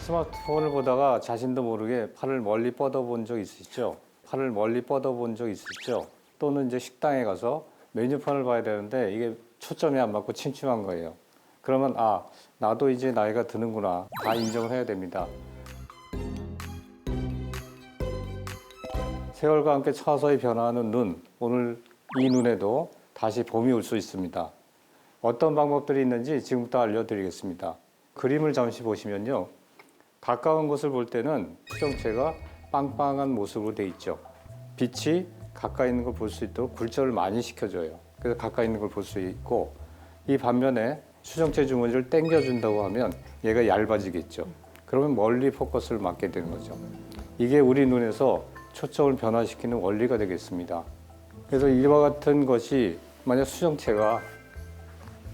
스마트폰을 보다가 자신도 모르게 팔을 멀리 뻗어본 적 있으시죠? 팔을 멀리 뻗어본 적 있으시죠? 또는 이제 식당에 가서 메뉴판을 봐야 되는데 이게 초점이 안 맞고 침침한 거예요. 그러면 나도 이제 나이가 드는구나. 다 인정을 해야 됩니다. 세월과 함께 서서히 변화하는 눈, 오늘 이 눈에도 다시 봄이 올 수 있습니다. 어떤 방법들이 있는지 지금부터 알려드리겠습니다. 그림을 잠시 보시면요. 가까운 곳을 볼 때는 수정체가 빵빵한 모습으로 돼 있죠. 빛이 가까이 있는 걸 볼 수 있도록 굴절을 많이 시켜줘요. 그래서 가까이 있는 걸 볼 수 있고, 이 반면에 수정체 주머니를 당겨준다고 하면 얘가 얇아지겠죠. 그러면 멀리 포커스를 맞게 되는 거죠. 이게 우리 눈에서 초점을 변화시키는 원리가 되겠습니다. 그래서 이와 같은 것이 만약 수정체가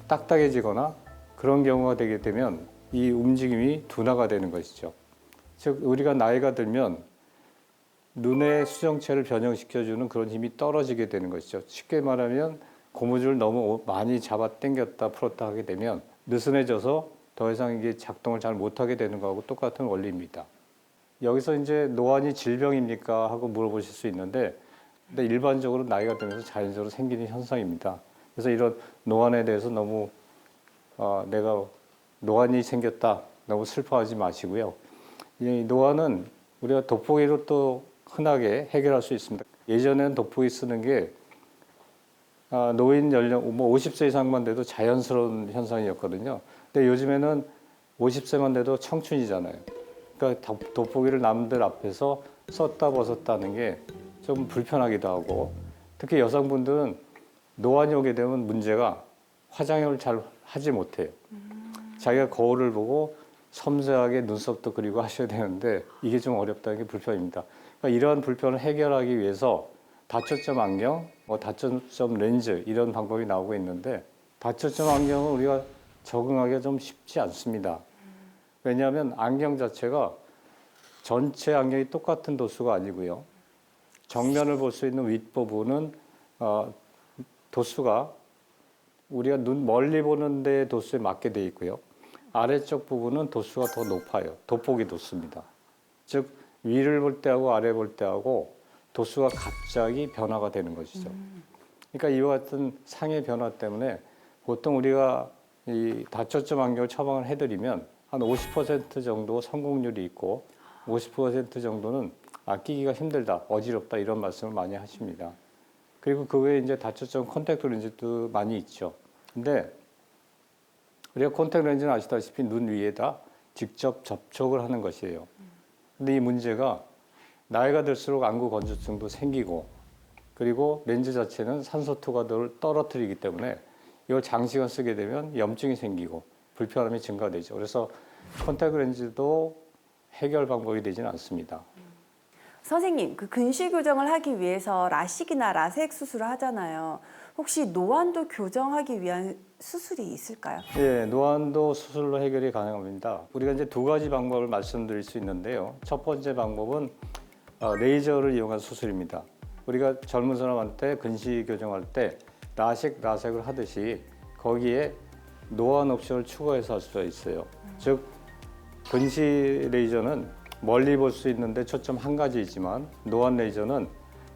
딱딱해지거나 그런 경우가 되게 되면 이 움직임이 둔화가 되는 것이죠. 즉 우리가 나이가 들면 눈의 수정체를 변형시켜주는 그런 힘이 떨어지게 되는 것이죠. 쉽게 말하면 고무줄을 너무 많이 잡아 당겼다 풀었다 하게 되면 느슨해져서 더 이상 이게 작동을 잘 못하게 되는 거하고 똑같은 원리입니다. 여기서 이제 노안이 질병입니까 하고 물어보실 수 있는데, 근데 일반적으로 나이가 들면서 자연적으로 생기는 현상입니다. 그래서 이런 노안에 대해서 너무 내가 노안이 생겼다 너무 슬퍼하지 마시고요. 이 노안은 우리가 돋보기로 또 흔하게 해결할 수 있습니다. 예전에는 돋보기 쓰는 게 노인 연령 50세 이상만 돼도 자연스러운 현상이었거든요. 근데 요즘에는 50세만 돼도 청춘이잖아요. 그러니까 돋보기를 남들 앞에서 썼다 벗었다 하는 게 좀 불편하기도 하고, 특히 여성분들은 노안이 오게 되면 문제가 화장을 잘 하지 못해요. 자기가 거울을 보고 섬세하게 눈썹도 그리고 하셔야 되는데 이게 좀 어렵다는 게 불편입니다. 그러니까 이러한 불편을 해결하기 위해서 다초점 안경, 다초점 렌즈 이런 방법이 나오고 있는데, 다초점 안경은 우리가 적응하기가 좀 쉽지 않습니다. 왜냐하면 안경 자체가 전체 안경이 똑같은 도수가 아니고요. 정면을 볼 수 있는 윗부분은 도수가 우리가 눈 멀리 보는 데 도수에 맞게 되어 있고요. 아래쪽 부분은 도수가 더 높아요. 돋보기 도수입니다. 즉 위를 볼 때하고 아래 볼 때하고 도수가 갑자기 변화가 되는 것이죠. 그러니까 이와 같은 상의 변화 때문에 보통 우리가 이 다초점 안경을 처방을 해드리면 한 50% 정도 성공률이 있고 50% 정도는 끼기가 힘들다, 어지럽다 이런 말씀을 많이 하십니다. 그리고 그 외에 이제 다초점 콘택트 렌즈도 많이 있죠. 근데 우리가 콘택트 렌즈는 아시다시피 눈 위에다 직접 접촉을 하는 것이에요. 근데 이 문제가 나이가 들수록 안구 건조증도 생기고, 그리고 렌즈 자체는 산소 투과도를 떨어뜨리기 때문에 이걸 장시간 쓰게 되면 염증이 생기고 불편함이 증가되죠. 그래서 콘택트 렌즈도 해결 방법이 되지는 않습니다. 선생님, 그 근시 교정을 하기 위해서 라식이나 라섹 수술을 하잖아요. 혹시 노안도 교정하기 위한 수술이 있을까요? 예, 노안도 수술로 해결이 가능합니다. 우리가 이제 두 가지 방법을 말씀드릴 수 있는데요. 첫 번째 방법은 레이저를 이용한 수술입니다. 우리가 젊은 사람한테 근시 교정할 때 라섹을 하듯이 거기에 노안 옵션을 추가해서 할 수가 있어요. 즉 근시 레이저는 멀리 볼 수 있는데 초점 한 가지이지만 노안 레이저는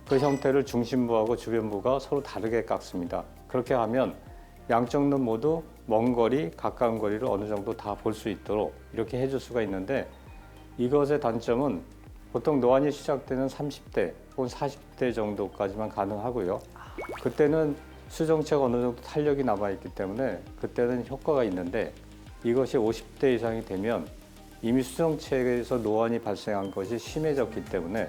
그 형태를 중심부하고 주변부가 서로 다르게 깎습니다. 그렇게 하면 양쪽 눈 모두 먼 거리, 가까운 거리를 어느 정도 다 볼 수 있도록 이렇게 해줄 수가 있는데, 이것의 단점은 보통 노안이 시작되는 30대 혹은 40대 정도까지만 가능하고요. 그때는 수정체가 어느 정도 탄력이 남아있기 때문에 그때는 효과가 있는데, 이것이 50대 이상이 되면 이미 수정체에서 노안이 발생한 것이 심해졌기 때문에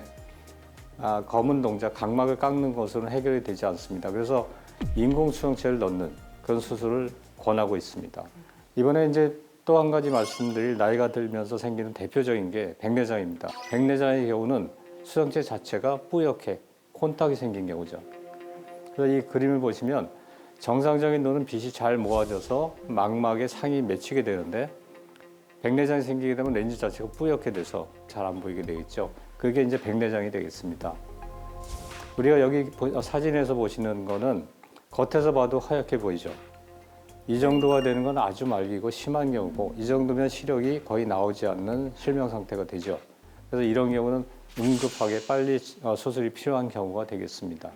검은 동작, 각막을 깎는 것으로는 해결이 되지 않습니다. 그래서 인공 수정체를 넣는 그런 수술을 권하고 있습니다. 이번에 이제 또 한 가지 말씀드릴 나이가 들면서 생기는 대표적인 게 백내장입니다. 백내장의 경우는 수정체 자체가 뿌옇게 콘탁이 생긴 경우죠. 그래서 이 그림을 보시면 정상적인 눈은 빛이 잘 모아져서 망막에 상이 맺히게 되는데, 백내장이 생기게 되면 렌즈 자체가 뿌옇게 돼서 잘 안 보이게 되겠죠. 그게 이제 백내장이 되겠습니다. 우리가 여기 사진에서 보시는 거는 겉에서 봐도 하얗게 보이죠. 이 정도가 되는 건 아주 말기고 심한 경우고 이 정도면 시력이 거의 나오지 않는 실명 상태가 되죠. 그래서 이런 경우는 응급하게 빨리 수술이 필요한 경우가 되겠습니다.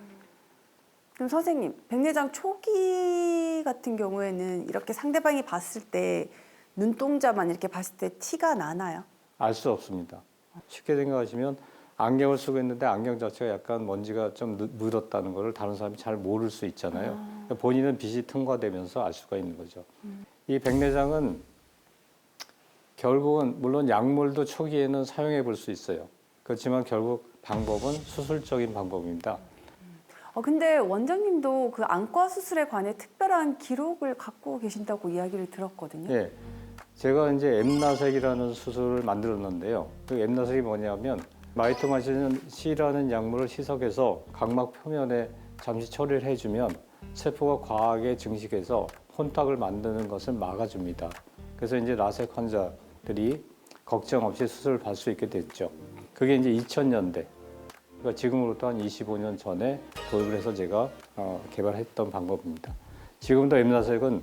그럼 선생님, 백내장 초기 같은 경우에는 이렇게 상대방이 봤을 때 눈동자만 이렇게 봤을 때 티가 나나요? 알 수 없습니다. 쉽게 생각하시면 안경을 쓰고 있는데 안경 자체가 약간 먼지가 좀 묻었다는 것을 다른 사람이 잘 모를 수 있잖아요. 본인은 빛이 통과되면서 알 수가 있는 거죠. 이 백내장은 결국은 물론 약물도 초기에는 사용해 볼 수 있어요. 그렇지만 결국 방법은 수술적인 방법입니다. 근데 원장님도 그 안과 수술에 관해 특별한 기록을 갖고 계신다고 이야기를 들었거든요. 예, 제가 이제 엠라섹이라는 수술을 만들었는데요. 그 엠라섹이 뭐냐면 마이토마신 C라는 약물을 희석해서 각막 표면에 잠시 처리를 해주면 세포가 과하게 증식해서 혼탁을 만드는 것을 막아줍니다. 그래서 이제 라섹 환자들이 걱정 없이 수술을 받을 수 있게 됐죠. 그게 이제 2000년대. 그러니까 지금으로부터 한 25년 전에 도입을 해서 제가 개발했던 방법입니다. 지금도 엠라섹은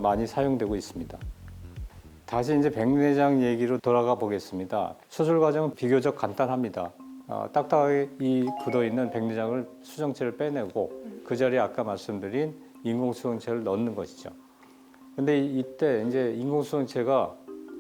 많이 사용되고 있습니다. 다시 이제 백내장 얘기로 돌아가 보겠습니다. 수술 과정은 비교적 간단합니다. 딱딱하게 이 굳어있는 백내장을 수정체를 빼내고 그 자리에 아까 말씀드린 인공수정체를 넣는 것이죠. 근데 이때 이제 인공수정체가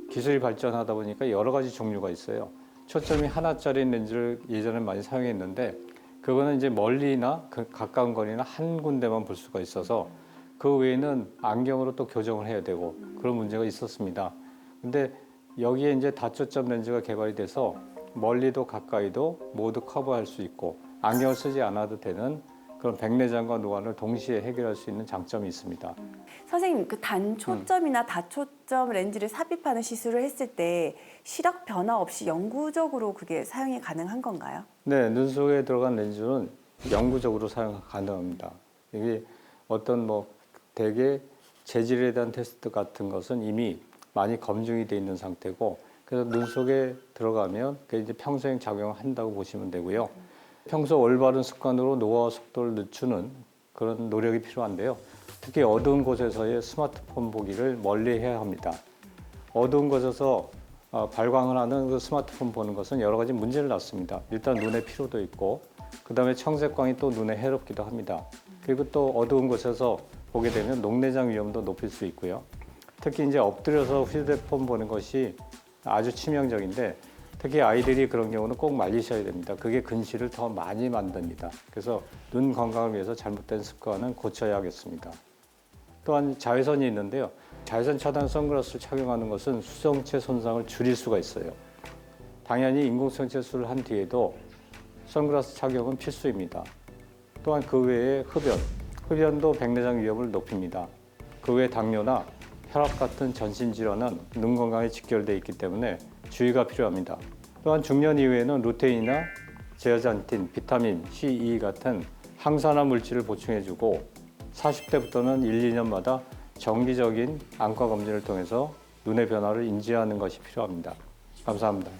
기술이 발전하다 보니까 여러 가지 종류가 있어요. 초점이 하나짜리 렌즈를 예전에 많이 사용했는데 그거는 이제 멀리나 가까운 거리나 한 군데만 볼 수가 있어서 그 외에는 안경으로 또 교정을 해야 되고 그런 문제가 있었습니다. 근데 여기에 이제 다초점 렌즈가 개발이 돼서 멀리도 가까이도 모두 커버할 수 있고 안경을 쓰지 않아도 되는 그런 백내장과 노안을 동시에 해결할 수 있는 장점이 있습니다. 선생님, 그 단초점이나 다초점 렌즈를 삽입하는 시술을 했을 때 시력 변화 없이 영구적으로 그게 사용이 가능한 건가요? 네, 눈 속에 들어간 렌즈는 영구적으로 사용 가능합니다. 이게 어떤 대개 재질에 대한 테스트 같은 것은 이미 많이 검증이 돼 있는 상태고 그래서 눈 속에 들어가면 그게 이제 평생 작용한다고 보시면 되고요. 평소 올바른 습관으로 노화 속도를 늦추는 그런 노력이 필요한데요. 특히 어두운 곳에서의 스마트폰 보기를 멀리 해야 합니다. 어두운 곳에서 발광을 하는 그 스마트폰 보는 것은 여러 가지 문제를 낳습니다. 일단 눈에 피로도 있고 그다음에 청색광이 또 눈에 해롭기도 합니다. 그리고 또 어두운 곳에서 보게 되면 녹내장 위험도 높일 수 있고요. 특히 이제 엎드려서 휴대폰 보는 것이 아주 치명적인데 특히 아이들이 그런 경우는 꼭 말리셔야 됩니다. 그게 근시를 더 많이 만듭니다. 그래서 눈 건강을 위해서 잘못된 습관은 고쳐야 하겠습니다. 또한 자외선이 있는데요. 자외선 차단 선글라스를 착용하는 것은 수정체 손상을 줄일 수가 있어요. 당연히 인공수정체 수술을 한 뒤에도 선글라스 착용은 필수입니다. 또한 그 외에 흡연도 백내장 위험을 높입니다. 그 외에 당뇨나 혈압 같은 전신질환은 눈 건강에 직결되어 있기 때문에 주의가 필요합니다. 또한 중년 이후에는 루테인이나 제아잔틴, 비타민 C, E 같은 항산화 물질을 보충해주고 40대부터는 1, 2년마다 정기적인 안과 검진을 통해서 눈의 변화를 인지하는 것이 필요합니다. 감사합니다.